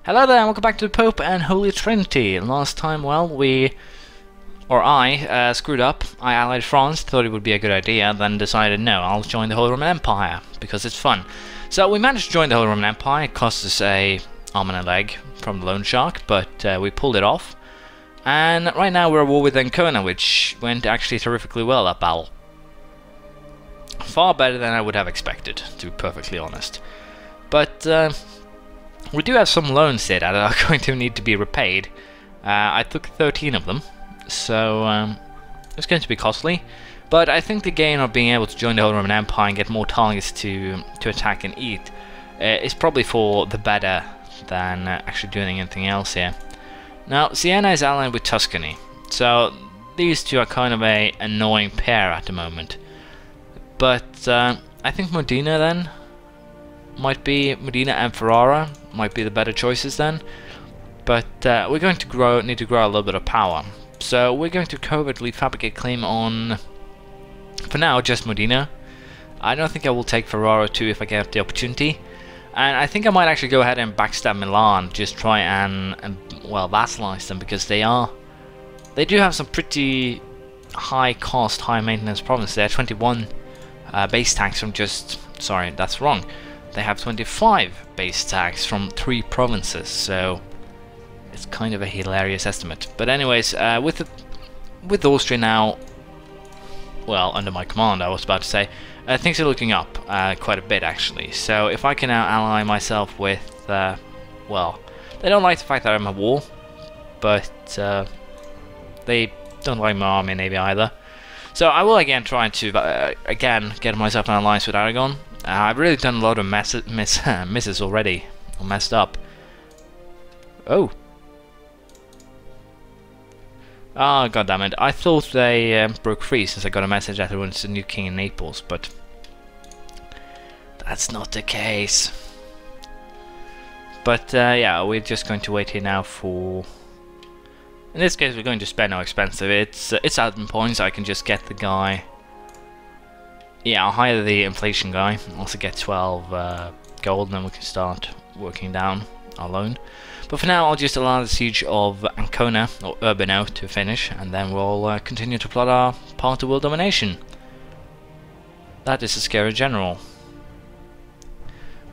Hello there, and welcome back to the Pope and Holy Trinity. Last time, well, I screwed up. I allied France, thought it would be a good idea, then decided no, I'll join the Holy Roman Empire, because it's fun. So we managed to join the Holy Roman Empire. It cost us a arm and a leg from the loan shark, but we pulled it off. And right now we're at war with Ancona, which went actually terrifically well, that battle. Far better than I would have expected, to be perfectly honest. But we do have some loans here that are going to need to be repaid. I took 13 of them, so it's going to be costly. But I think the gain of being able to join the Holy Roman Empire and get more targets to attack and eat is probably for the better than actually doing anything else here. Now, Siena is allied with Tuscany, so these two are kind of a annoying pair at the moment. But I think Modena then might be, Modena and Ferrara might be the better choices then. But we're going to need to grow a little bit of power. So we're going to covertly fabricate claim on, for now, just Modena. I don't think I will take Ferrara too if I get the opportunity. And I think I might actually go ahead and backstab Milan, just try and well, vassalize them, because they do have some pretty high cost, high maintenance provinces. They have 21 base tax from just, sorry, that's wrong. They have 25 base tax from 3 provinces, so it's kind of a hilarious estimate. But anyways, with Austria now, well, under my command, I was about to say, things are looking up quite a bit actually. So if I can now ally myself with, well, they don't like the fact that I'm at war, but they don't like my army and navy either. So I will again try to again get myself an alliance with Aragon. I've really done a lot of misses already, or messed up. Oh. Ah, goddammit. I thought they broke free since I got a message that there was a new king in Naples, but that's not the case. But yeah, we're just going to wait here now for... In this case, we're going to spend no expensive. It's admin points. I can just get the guy... Yeah, I'll hire the inflation guy. Also get 12 gold, and then we can start working down our loan. But for now, I'll just allow the siege of Ancona, or Urbino, to finish, and then we'll continue to plot our path to world domination. That is a scary general.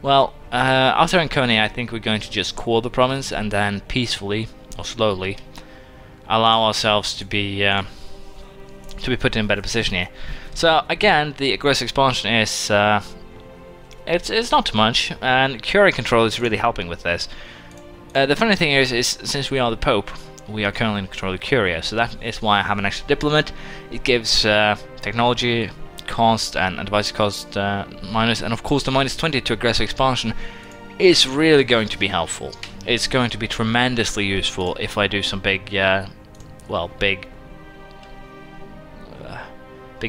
Well, after Ancona, I think we're going to just core the province, and then peacefully, or slowly, allow ourselves to be put in a better position here. So again, the aggressive expansion is it's not too much, and Curia control is really helping with this. The funny thing is since we are the Pope, we are currently in control of Curia, so that is why I have an extra diplomat. It gives technology cost and advice cost minus, and of course the minus 20 to aggressive expansion is really going to be helpful. It's going to be tremendously useful if I do some big, well, big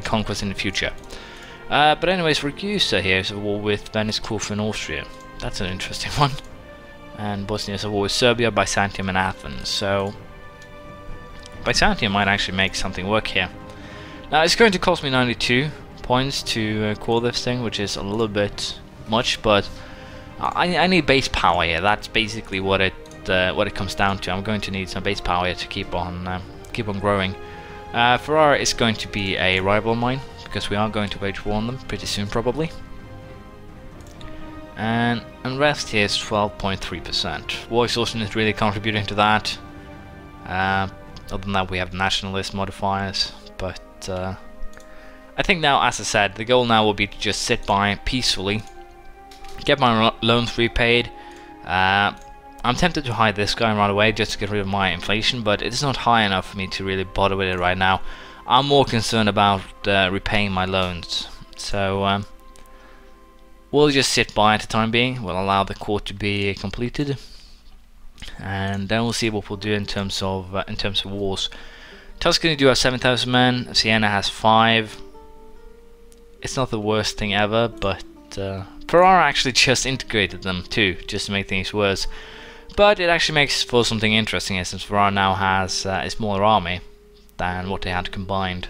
conquest in the future. But anyways, Ragusa here is at war with Venice, Corfu and Austria. That's an interesting one. And Bosnia is at war with Serbia, Byzantium and Athens. So Byzantium might actually make something work here. Now it's going to cost me 92 points to core this thing, which is a little bit much, but I need base power here. That's basically what it comes down to. I'm going to need some base power here to keep on growing. Ferrara is going to be a rival of mine, because we are going to wage war on them pretty soon probably. And rest here is 12.3%. War exhaustion is really contributing to that. Other than that, we have nationalist modifiers, but I think now, as I said, the goal now will be to just sit by peacefully, get my loans repaid. I'm tempted to hire this guy right away just to get rid of my inflation, but it's not high enough for me to really bother with it right now. I'm more concerned about repaying my loans. So we'll just sit by at the time being. We'll allow the court to be completed, and then we'll see what we'll do in terms of wars. Tuscany do have 7,000 men. Siena has 5. It's not the worst thing ever, but Ferrara actually just integrated them too, just to make things worse. But it actually makes for something interesting, since Ferrara now has a smaller army than what they had combined.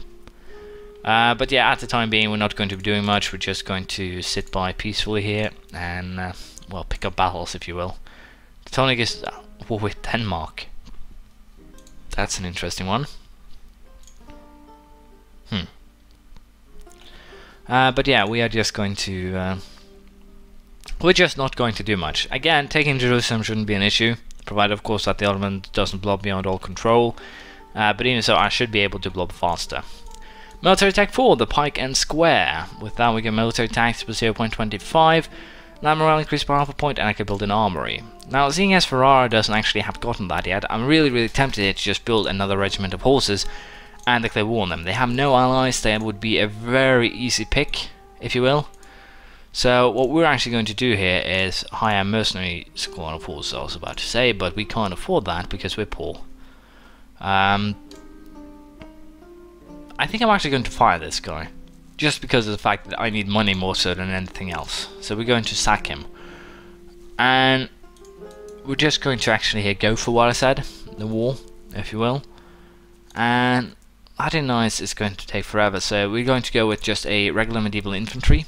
But yeah, at the time being, we're not going to be doing much. We're just going to sit by peacefully here and, well, pick up battles, if you will, Teutonic is war with Denmark. That's an interesting one. But yeah, we are just going to... we're just not going to do much. Again, taking Jerusalem shouldn't be an issue, provided of course that the Ottoman doesn't blob beyond all control. But even so, I should be able to blob faster. Military attack 4, the pike and square. With that we get military attacks for 0.25. Land morale increased by half a point, and I can build an armory. Now, seeing as Ferrara doesn't actually have gotten that yet, I'm really tempted here to just build another regiment of horses and declare war on them. They have no allies, they would be a very easy pick, if you will. So what we're actually going to do here is hire a mercenary squad of horses, I was about to say, but we can't afford that because we're poor. I think I'm actually going to fire this guy, just because of the fact that I need money more so than anything else. So we're going to sack him. And we're just going to actually here go for what I said, the war, if you will. And I didn't know it's going to take forever, so we're going to go with just a regular medieval infantry.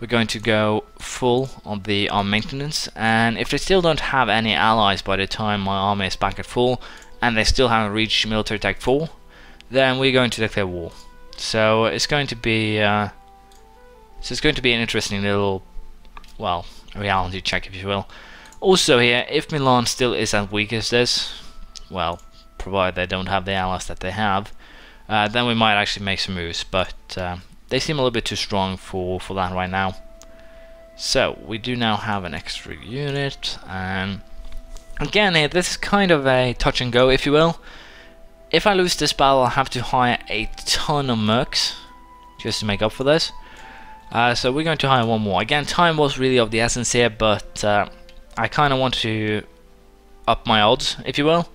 We're going to go full on the arm maintenance, and if they still don't have any allies by the time my army is back at full, and they still haven't reached military attack 4, then we're going to declare war. So it's going to be an interesting little, well, reality check, if you will. Also here, if Milan still is as weak as this, well, provided they don't have the allies that they have, then we might actually make some moves, but they seem a little bit too strong for that right now. So we do now have an extra unit, and again here, this is kind of a touch and go, if you will. If I lose this battle, I'll have to hire a ton of mercs just to make up for this. So we're going to hire one more. Again, time was really of the essence here, but I kind of want to up my odds, if you will.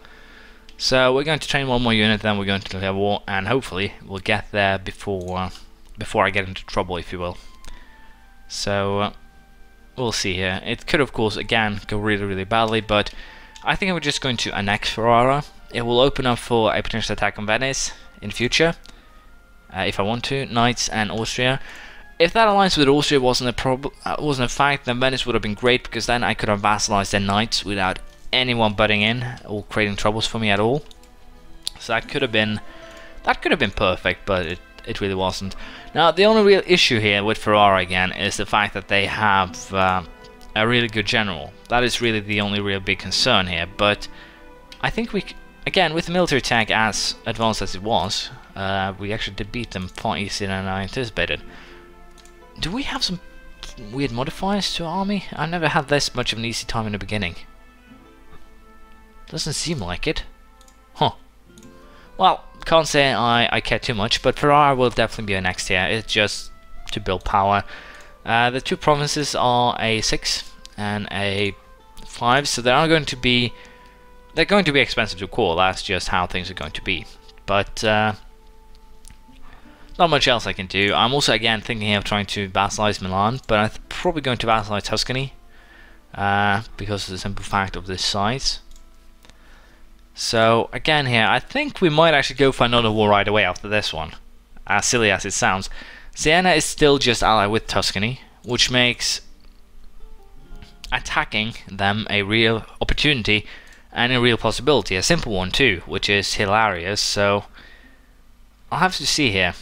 So we're going to train one more unit, then we're going to declare war, and hopefully we'll get there before I get into trouble, if you will. So we'll see here. It could, of course, again go really badly, but I think we're just going to annex Ferrara. It will open up for a potential attack on Venice in future, if I want to. Knights and Austria. If that alliance with Austria wasn't a fact, then Venice would have been great, because then I could have vassalized their knights without anyone butting in or creating troubles for me at all. So that could have been perfect, but it really wasn't. Now the only real issue here with Ferrara again is the fact that they have a really good general. That is really the only real big concern here. But I think we, again, with the military attack as advanced as it was, we actually did beat them far easier than I anticipated. Do we have some weird modifiers to our army? I never had this much of an easy time in the beginning. Doesn't seem like it. Huh. Well, can't say I care too much, but Ferrara will definitely be next here. It's just to build power. The two provinces are a 6 and a 5, so they're going to be expensive to core. That's just how things are going to be. But not much else I can do. I'm also again thinking of trying to vassalize Milan, but I'm probably going to vassalize Tuscany because of the simple fact of this size. So again here, I think we might actually go for another war right away after this one, as silly as it sounds. Siena is still just allied with Tuscany, which makes attacking them a real opportunity and a real possibility, a simple one too, which is hilarious. So I'll have to see here.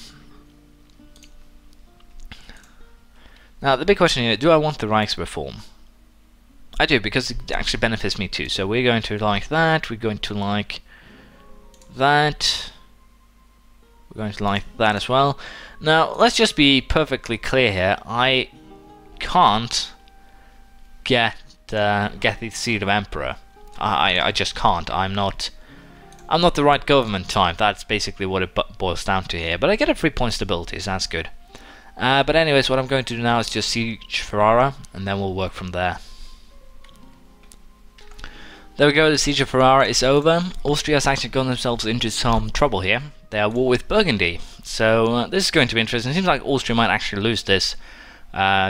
Now the big question here, do I want the Reichsreform? I do, because it actually benefits me too. So we're going to like that, we're going to like that, we're going to like that as well. Now let's just be perfectly clear here. I can't get the seat of emperor. I just can't. I'm not the right government type. That's basically what it boils down to here. But I get a 3-point stability, so that's good. But anyways, what I'm going to do now is just siege Ferrara, and then we'll work from there. There we go, the siege of Ferrara is over. Austria has actually gotten themselves into some trouble here. They are at war with Burgundy. So this is going to be interesting. It seems like Austria might actually lose this,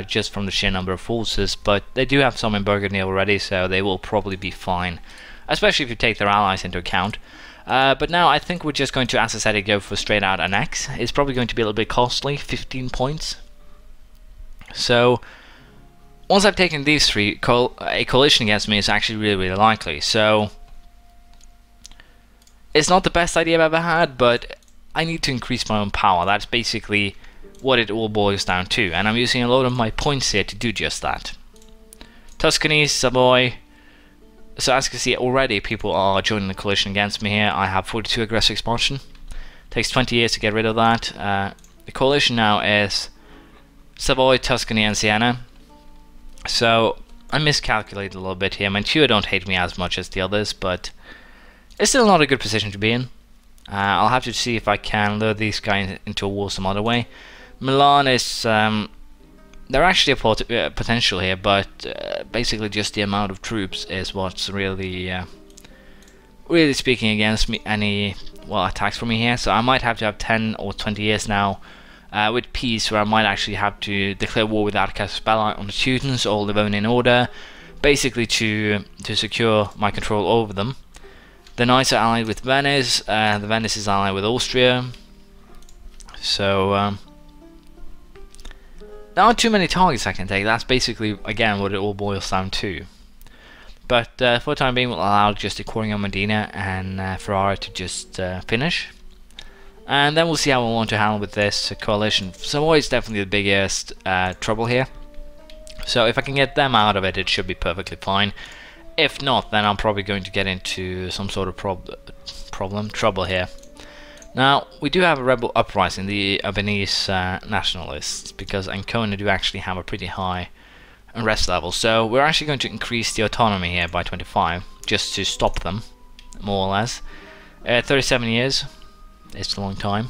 just from the sheer number of forces, but they do have some in Burgundy already, so they will probably be fine, especially if you take their allies into account. But now I think we're just going to, as I said, go for straight out annex. It's probably going to be a little bit costly, 15 points. So once I've taken these three, a coalition against me is actually really likely. So it's not the best idea I've ever had, but I need to increase my own power. That's basically what it all boils down to, and I'm using a lot of my points here to do just that. Tuscany, Savoy. So as you can see, already people are joining the coalition against me here. I have 42 aggressive expansion. Takes 20 years to get rid of that. The coalition now is Savoy, Tuscany, and Siena. So I miscalculated a little bit here. Mantua don't hate me as much as the others, but it's still not a good position to be in. I'll have to see if I can lure these guys into a war some other way. Milan is they're actually a potential here, but basically just the amount of troops is what's really speaking against me any attacks from me here. So I might have to have 10 or 20 years now with peace, where I might actually have to declare war without casus belli on the Teutons or Livonian Order, basically to secure my control over them. The Knights are allied with Venice. The Venice is allied with Austria. So there aren't too many targets I can take. That's basically, again, what it all boils down to. But for the time being, we'll allow just the Coring of Medina and Ferrara to just finish. And then we'll see how we want to handle with this coalition. Savoy is definitely the biggest trouble here. So if I can get them out of it, it should be perfectly fine. If not, then I'm probably going to get into some sort of trouble here. Now, we do have a rebel uprising, the Albanese nationalists, because Ancona do actually have a pretty high unrest level. So we're actually going to increase the autonomy here by 25, just to stop them, more or less. 37 years, it's a long time.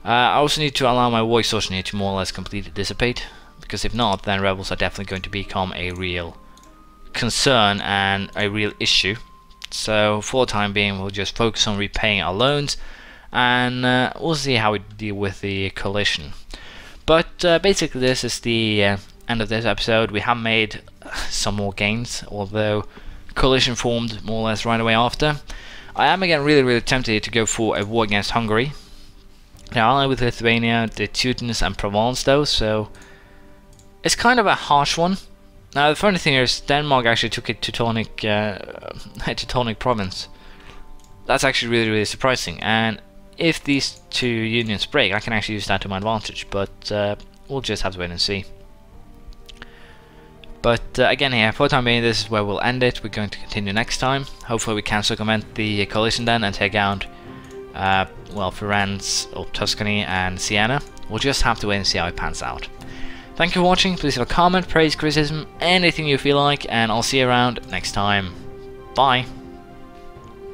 I also need to allow my war exhaustion here to more or less completely dissipate, because if not, then rebels are definitely going to become a real concern and a real issue. So for the time being, we'll just focus on repaying our loans, and we'll see how we deal with the coalition. But basically this is the end of this episode. We have made some more gains, although coalition formed more or less right away after. I am again really tempted to go for a war against Hungary. They're allied with Lithuania, the Teutons and Provence though, so it's kind of a harsh one. Now the funny thing is, Denmark actually took a Teutonic province. That's actually really surprising, and if these two unions break, I can actually use that to my advantage, but we'll just have to wait and see. But again here, for the time being, this is where we'll end it. We're going to continue next time. Hopefully we can circumvent the coalition then and take out Firenze or Tuscany and Siena. We'll just have to wait and see how it pans out. Thank you for watching. Please leave a comment, praise, criticism, anything you feel like, and I'll see you around next time. Bye!